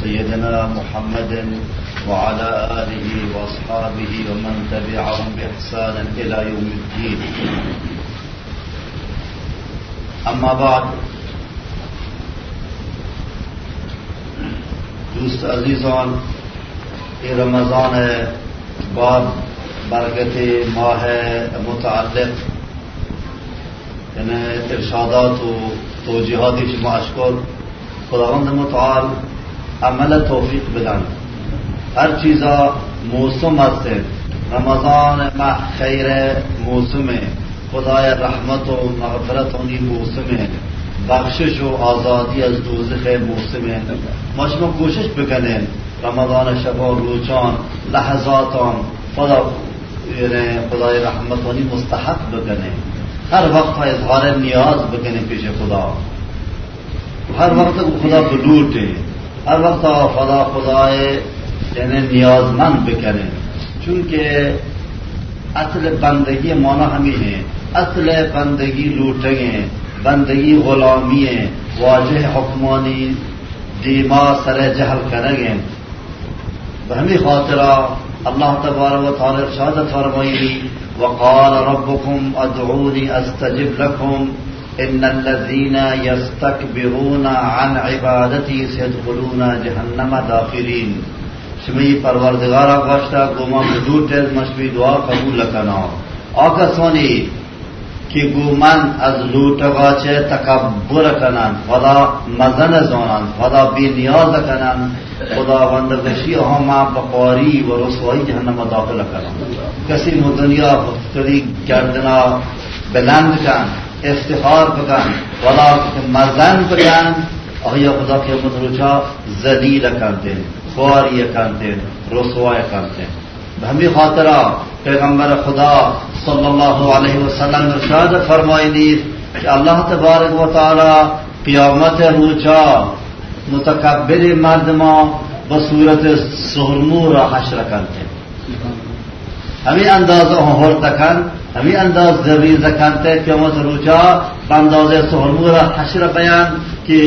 سيدنا محمد وعلى آله وأصحابه ومن تبعهم بإحسان إلى يوم الدين. اما بعد، دوست عزیزان، یہ رمضان بعد برکت ماہ متعلق یعنی ارشادات و توجیهاتی شما اشکر خداوند متعال عمل توفیق بدن. هر چیزا موسم است. رمضان ماه خیر موسمه، خدای رحمت و مغفرت اونی موسمه، بخشش و آزادی از دوزخ موسمه. ما شما کوشش بکنیم رمضان شب و روزان لحظاتان خدای رحمت اونی مستحق بکنیم. هر وقت اظهار نیاز بکنیم پیش خدا، هر وقت خدا بلوٹے، ہر وقت خدای یعنی نیازمند بکنیں. چونکہ اصل بندگی مانا ہمیں ہے، اصل بندگی لوٹیں، بندگی غلامی ہے، واجہ حکمانی دیما سر جہل کریں. بہمی خاطرہ اللہ تبارک و تعالی ارشاد فرمائی: وقال ربكم ادعوني استجب لكم ان الذين يستكبرون عن عبادتي سيدخلون جهنم داخرين. شمی پروردگارا گوشتا گوما بدوت مشبی دعا قبول لکنا. آقا سونی کہ گومن از لوٹگا چه تکبر کنن، خدا مزن زانن، خدا بی نیاز کنن، خدا وندگشی ما بقاری و رسوائی جہنم داخل کنن. کسی دنیا خودتری گردنا بلند کن، افتخار بکن، خدا مزن بکن، آیا خدا کے مدرجہ ذلیل کنتے، خواری کنتے، رسوائی کنتے. بہمی خاطرہ پیغمبر خدا صلی اللہ علیہ وسلم ارشاد فرمائنی کہ اللہ تبارک و تعالی قیامت روچا متکبر مردما بصورت سہرمور حشر کرتے. ہمیں انداز ہور تکن، ہمیں انداز ذریز کرتے قیامت روچا بانداز سہرمور حشر بیان کہ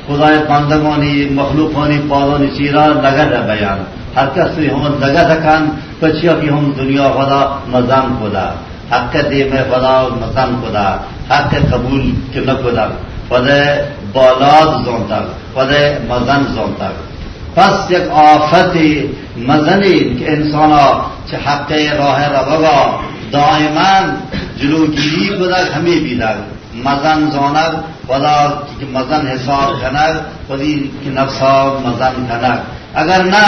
خدای بندگانی مخلوقانی پالانی چیرا لگد بیان. ہر کس بھی ہم لگا دکن پچیا کی ہم دنیا خدا مزان خدا، حق دے میں خدا مزان خدا، حق قبول کہ نہ خدا، خدا بالاد زون تک، خدا مزن زون تک. پس یک آفت مزنی کہ انسانا چه حق راہ ربگا دائما جلوگیری خدا ہمیں بھی دگ مزن زونگ خدا کہ مزن حساب کنگ خودی کہ نفسا مزن کنگ. اگر نہ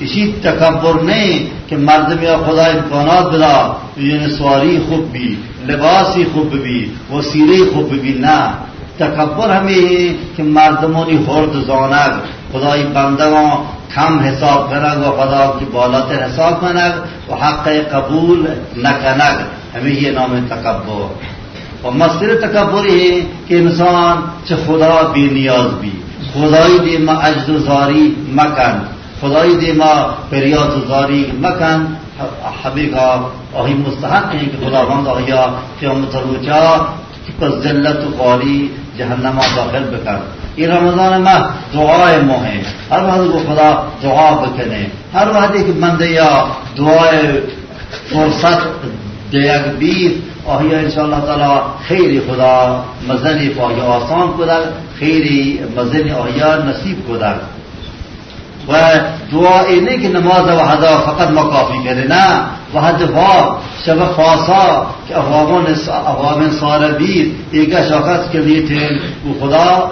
اسی تکبر نہیں کہ مرد میں خدا امکانات بدا یعنی سواری خوب بھی، لباسی خوب بھی، وسیلے خوب بھی، نہ تکبر ہمیں ہے کہ مردمونی خورد زانگ خدای بندگاں کم حساب کنگ و خدا کی بالات حساب کنگ و حق قبول نہ کنگ. ہمیں یہ نام تکبر. اور مسئلہ تکبر ہے کہ انسان چه خدا بی نیاز بھی، خدای دی ما عجز و زاری مکن، خدای دی ما فریاد و زاری مکن. حبیقا آہی مستحق ہیں کہ خدا بند آیا قیامت روچا پر ذلت و قاری جہنم داخل بکن. یہ رمضان ماہ دعائے ماہ ہیں. ہر وقت کو خدا دعا بکنے، ہر وقت ایک مندیا دعائے فرصت دیگ بیت آیا انشاءاللہ تعالی خیری خدا مزنی پایا آسان کدر، خیری مزنی آیا نصیب کدر. و دعا اینه که نماز وحدا فقط ما کافی کرده، نه وحد خواب شب خاصا که احوام ساره بید ایگه شاکست که لیتن و خدا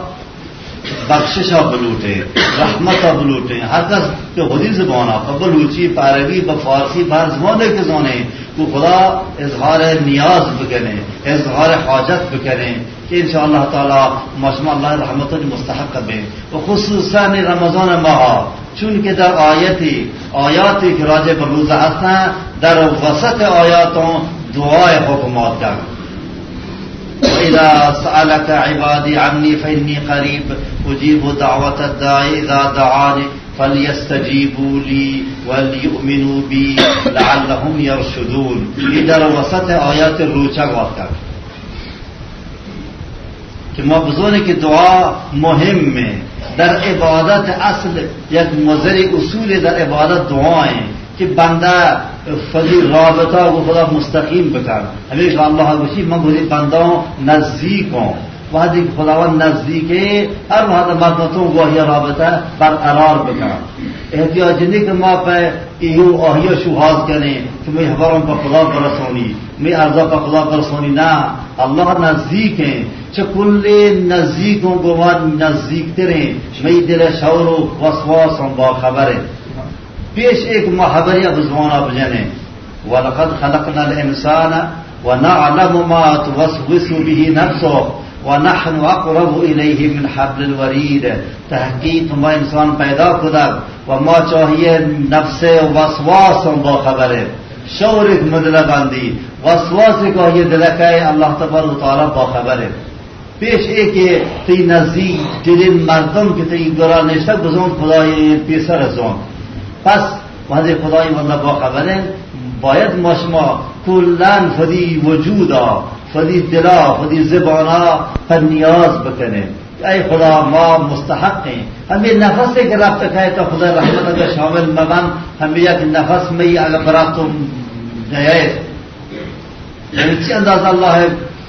بخششا بلوٹے، رحمتا بلوٹے. ہر کس کہ خودی زبانا بلوچی، عربی، فارسی، ہر زبانے کے زانے وہ خدا اظہار نیاز بکنے، اظہار حاجت بکنے کہ انشاءاللہ تعالی ماشاء اللہ رحمت مستحق بے. وخصوصا رمضان ماہ چونکہ در آیاتی کہ راجع بر روزہ ہستن در وسط آیاتوں دعائے حکمات کا. وَإِذَا سَأَلَكَ عِبَادِي عَنِّي فَإِنِّي قَرِيبٌ أُجِيبُ دَعْوَةَ الدَّاعِ إِذَا دَعَانِ فَلْيَسْتَجِيبُوا لِي وَلْيُؤْمِنُوا بِي لَعَلَّهُمْ يَرْشُدُونَ. یہ در وسط آیات روچہ وقت کہ که ما بزرگی که دعا مهمه در عبادت. اصل یک مزر اصول در عبادت دعایه که بنده فضی رابطه و خدا مستقیم بکن. همیشه الله گوشی من گوشی بنده نزدیکم وقتی که خداوند نزدیکه هر وقت مردمتون گواهی رابطه برقرار بکن. احتیاج نیست که ما به ایو آهیا شوهاز کنیم که می حبرم به خدا برسونی می ارزا به خدا برسونی. نه، الله نزدیکه. چه کل نزدیکم گوان نزدیکتره می دل شور و وسواس هم با خبره. پیش ایک محبری اب زمانہ بجنے وَلَقَدْ خَلَقْنَا الْإِنسَانَ وَنَعْلَمُ مَا تُوَسْوِسُ بِهِ نَفْسُهُ وَنَحْنُ أَقْرَبُ إِلَيْهِ مِنْ حَبْلِ الْوَرِيدِ. تحقیق ما انسان پیدا کدک و ما چاہیے نفس وسواس با خبره شورک مدل بندی وسواس کا یہ دلکے اللہ تبارک و تعالی با خبره. پیش ایک تی نزدیک دل مردم که تی گرا نشته بزن خدای پیسر ازون. پس وحده خدای والله با خبره باید ما شما کلن فدی وجودا فدی دلا فدی زبانا پر نیاز بکنه. ای خدا ما مستحقیں ہمیں نفس ایک رابطہ کہے تو خدا رحمت کا شامل مبن ہمیں یک نفس میں اگر برات تم جائز یعنی چی انداز اللہ ہے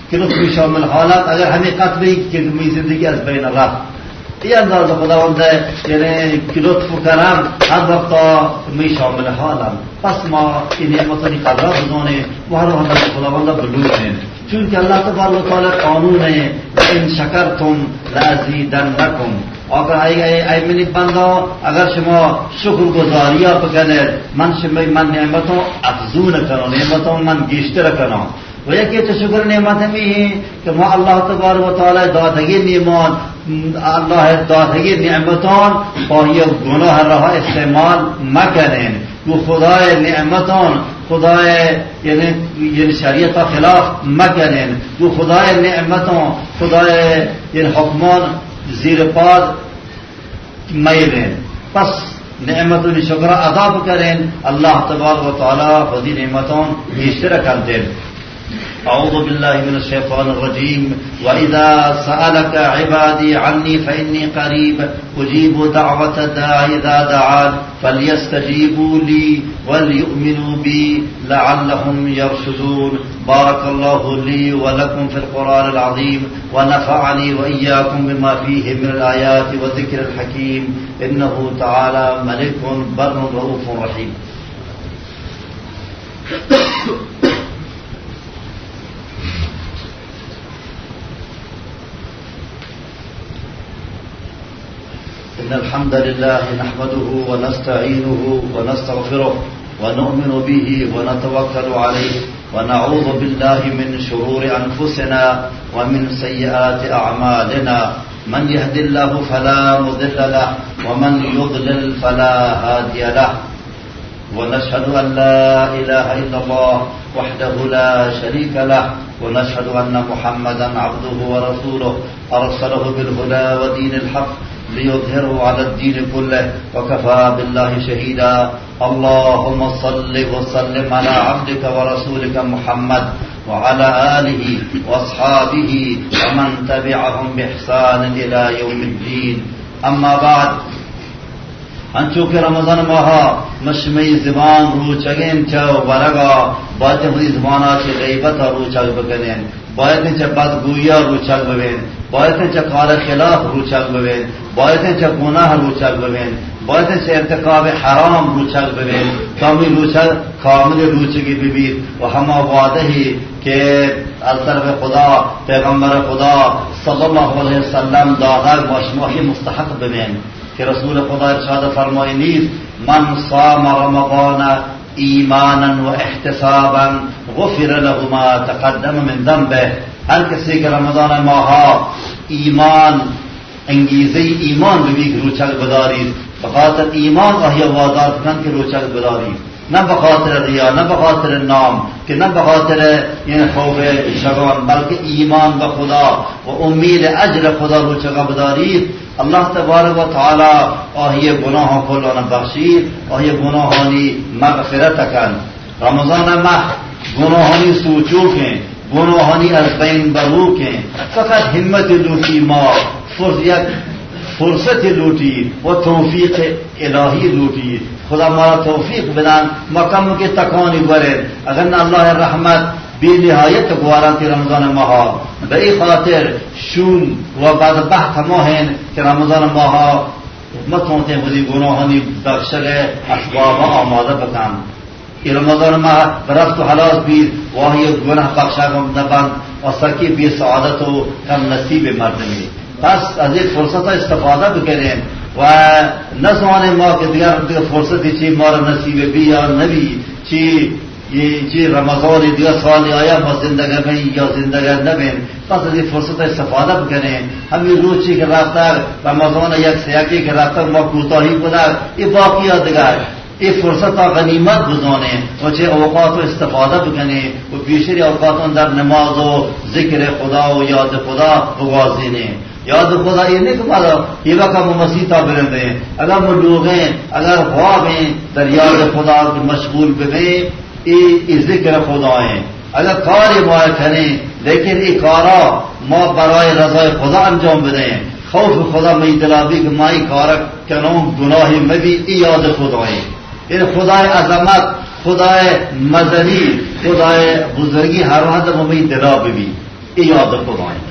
کہ لطفی شامل حالات اگر ہمیں قطبی کہ تمہیں زندگی از بین رفت یہ انداز خداوند ہے یعنی کہ لطف و کرم ہر وقت تمہیں شامل حالم. پس ما این نعمتانی قدر بدونه و هر وقت خداوند بلوچن چونکہ اللہ تبارک و تعالی قانون ہے ان شکرتم لازیدنکم. اگر ای منی بندہ اگر شما شکر گزاریہ بکنید من نعمتوں افزون کرو نعمتوں من گیشتر کرو. و یکی تو شکر نعمت ہمیں ہے کہ ما اللہ تبارک و تعالی دادگی نعمت اللہ دادگی نعمتان با یہ گناہ رہا استعمال مکنین وہ خدای نعمتان خدای یعنی شریعت خلاف مکنین وہ خدای نعمتان خدای یعنی حکمان زیر پاد میرین. پس نعمتوں شکر ادا کریں اللہ تبارک و تعالی خودی نعمتوں بیشتر کرتے. أعوذ بالله من الشيطان الرجيم. وإذا سألك عبادي عني فإني قريب أجيب دعوة الداع إذا دعان فليستجيبوا لي وليؤمنوا بي لعلهم يرشدون. بارك الله لي ولكم في القرآن العظيم ونفعني وإياكم بما فيه من الآيات والذكر الحكيم إنه تعالى ملك بر رؤوف رحيم. إن الحمد لله نحمده ونستعينه ونستغفره ونؤمن به ونتوكل عليه ونعوذ بالله من شرور أنفسنا ومن سيئات أعمالنا. من يهد الله فلا مضل له ومن يضلل فلا هادي له. ونشهد أن لا إله إلا الله وحده لا شريك له ونشهد أن محمدا عبده ورسوله أرسله بالهدى ودين الحق ليظهره على الدين كله وكفى بالله شهيدا. اللهم صل وسلم على عبدك ورسولك محمد وعلى آله واصحابه ومن تبعهم بإحسان إلى يوم الدين. اما بعد انچوکہ رمضان ماہا مشمعی زبان روچگین چاو برگا باید خودی زبانا چی غیبت روچگ بکنین باید چا بدگویا روچگ ببین باید چا کار خلاف روچگ ببین باید چا گناہ روچگ ببین باید چا ارتکاب حرام روچگ ببین کامی روچگ کامل روچگی ببین و ہما وعدہ ہی کہ از طرف خدا پیغمبر خدا صلی اللہ علیہ وسلم دادر باشماہی مستحق ببین کہ رسول خدا ارشاد فرمائی نیز من صام رمضان ایمانا و احتسابا غفر له ما تقدم من ذنبه. ہر کسی کے رمضان ماہا ایمان انگیزی ایمان بھی روچک بداری بخاطر ایمان احیا وادار کن کے روچک بداری نہ بخاطر ریا نہ بخاطر نام کہ نہ بخاطر یعنی خوف شگان بلکہ ایمان بخدا و امید اجر خدا روچک بداری. اللہ تبارک و تعالی آہی گناہوں کو لونا بخشید آہی گناہانی مغفرت کن. رمضان ماہ گناہانی سوچوکیں گناهانی از بین بروکن. فقط همت لوٹی ما فرصت لوٹی و توفیق الهی لوٹی. خدا ما توفیق بدن ما کم کے تکانی برد. اگر نہ اللہ رحمت بی نهایت گوارانتی رمضان ماها به این خاطر شون و بدبخت ما هن که رمضان ماها متونتے بودی گناهانی بخشل اسباب آماده بکن. این رمضان ماه برفت و حلاس بید واهی گناه بخشاگم نبند و سرکی بی سعادت و کم نصیب مردمی. پس از این فرصت استفاده بکنیم و نزوان ما که دیگر فرصتی چی ما را نصیب بی یا نبی چی رمضان دیگر سالی آیا ما زندگی بین یا زندگی نبین. پس از این فرصت استفاده بکنیم. همین روچی که رفتر رمضان یک سیاکی که رفتر ما کوتاهی بودن این باقی ها دیگر این فرصت ها غنیمت بزانیم و چه اوقات رو استفاده بکنیم و بیشتر اوقات در نماز و ذکر خدا و یاد خدا بگذاریم. یاد خدا یہ نہیں کہ مالا یہ وقت ہم مسیح تا برندے ہیں. اگر ملوگ ہیں اگر خواب ہیں در یاد خدا مشغول بگیں یہ ذکر خدا ہیں. اگر کار ما کریں لیکن یہ کارا ما برای رضای خدا انجام بدیں. خوف خدا میں دلابی کہ مائی کارا کنوں گناہی میں بھی یاد خدا ہیں. یہ خدای عظمت خدای مزنی خدای بزرگی ہر حد میں دلابی بھی یاد خدا ہیں.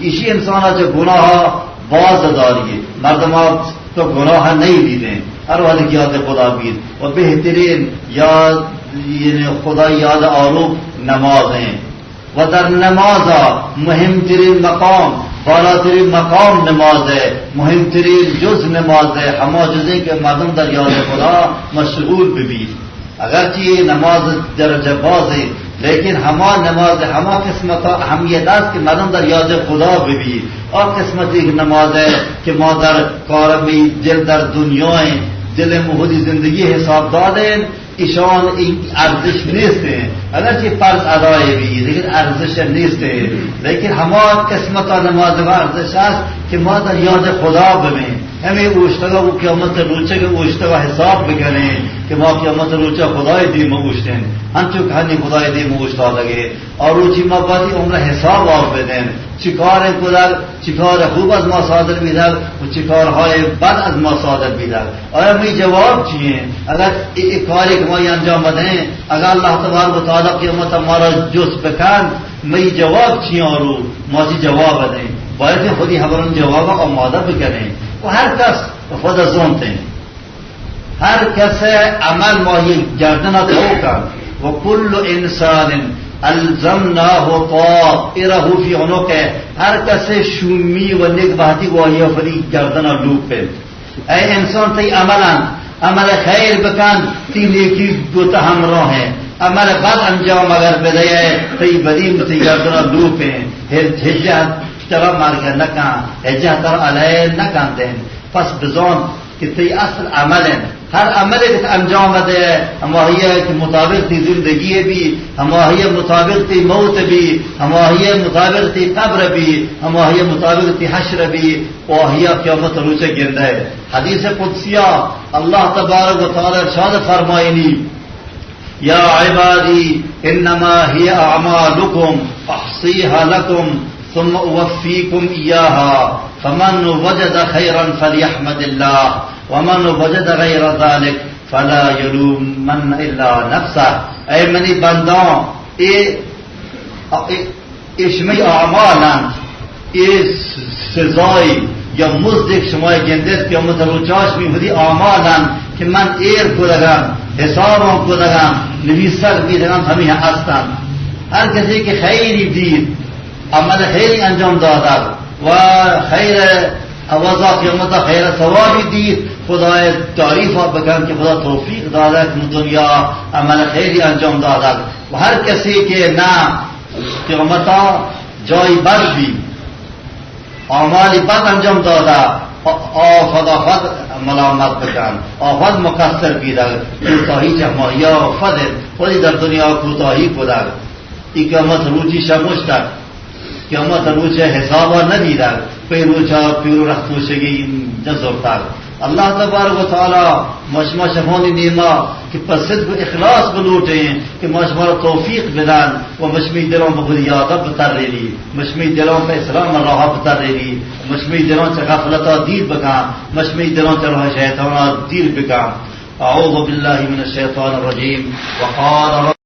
اسی انسان جو گناہ باز داری مردم تو گناہ نہیں دیتے ہر وقت یاد خدا بید و بہترین یاد یعنی خدا یاد آروپ نماز ہیں. و در نماز مهم ترین مقام بالا ترین مقام نماز ہے. مهم ترین جز نماز ہے. ہما جزیں کہ مردم در یاد خدا مشغول ببید. اگرچہ یہ نماز درجہ باز ہے لیکن ہما نماز ہما قسمت اہمیت است کہ مردم در یاد خدا بھی اور قسمت ایک نماز ہے کہ ما در کارمی دل در دنیا دل مہودی زندگی حساب دادیں ایشان ارزش نیست ہیں. اگرچہ فرض ادائے بھی لیکن ارزش نیست ہے. لیکن ہما قسمت نماز کا ارزش است کہ ما در یاد خدا بمیں ہمیں اوشتگا وہ قیامت روچے کے اوشتگا حساب بکنیں کہ ما قیامت روچہ خدای دی موشتیں ہم چو کہانی خدای دی موشتا لگے اور روچی ما باتی عمر حساب آف بدیں چکار کدر چکار خوب از ما صادر بیدر و چکارهای بد از ما صادر بیدر. آیا می جواب چیئے اگر ایک کاری کہ ما انجام بدیں اگر اللہ تبارک و تعالی قیامت ہمارا جس بکن می جواب چیئے اور ماجی جواب دیں باید خودی خبرن جواب آماده بکنیں. و هر کس خود زونتے ہیں ہر کس عمل ماہی گردنا توکن و کل انسان الزمناه طائره فی عنقه ہر کس شومی و نیک بہتی واہی فری گردنا لوپے. اے انسان تی عمل خیر بکن تی نیکی دوتا ہمراہ ہیں. عمل بد انجام اگر بدے تی بدیم تی گردنا لوپے. ہجہ ترا مارکر نکان ہجہ ترا علیہ نکان دیں. پس بزون کہ تی اصل عمل ہیں ہر عمل ایک انجام دے ہماہیہ کے مطابق تی زندگی بھی ہماہیہ مطابق تی موت بھی ہماہیہ مطابق تی قبر بھی ہماہیہ مطابق تی حشر بھی واہیہ قیامت روچے گرد ہے. حدیث قدسیہ اللہ تبارک و تعالی ارشاد فرمائنی یا عبادی انما ہی اعمالکم احصیها لکم ثم اوفیکم ایاها فمن وجد خیرا فلیحمد اللہ ومن وجد غیر ذلك فلا یلومن الا نفسه. اے منی بندوں اشمی اعمالا سزائی یا مزدک شمای گندت که متروچاش می بودی اعمالا که من ایر کدگم حسابم کدگم نویسک بیدگم همیه هستن. هر کسی که خیری دید عمل خیری انجام دادد و خیر اوازا قیامت خیر ثوابی دید خدای تعریف بکن که خدا توفیق داده که دنیا عمل خیری انجام داده. و هر کسی که نه قیامت جای بد بی اعمالی بد انجام داده آفد ملامت بکن آفد مقصر بیده کوتاهی جمعی آفد خودی در دنیا کوتاهی کده. ای قیامت روچی شمشتر قیامت روچه حسابا ندیدن پی روچا پیرو رختوشگی نزرتر अल्लाह तबारक व तआला मशमा शफानी नीमा कि पसद को इखलास बलूटे कि मशमा तौफीक बिलान व मशमी दिलों पर खुद याद बतर रेली मशमी दिलों पर इस्लाम राह बतर रेली मशमी दिलों से गफलत दीर बका मशमी दिलों से शैतान दीर बका अऊज़ु बिल्लाहि मिनश शैतानिर रजीम वक़ाल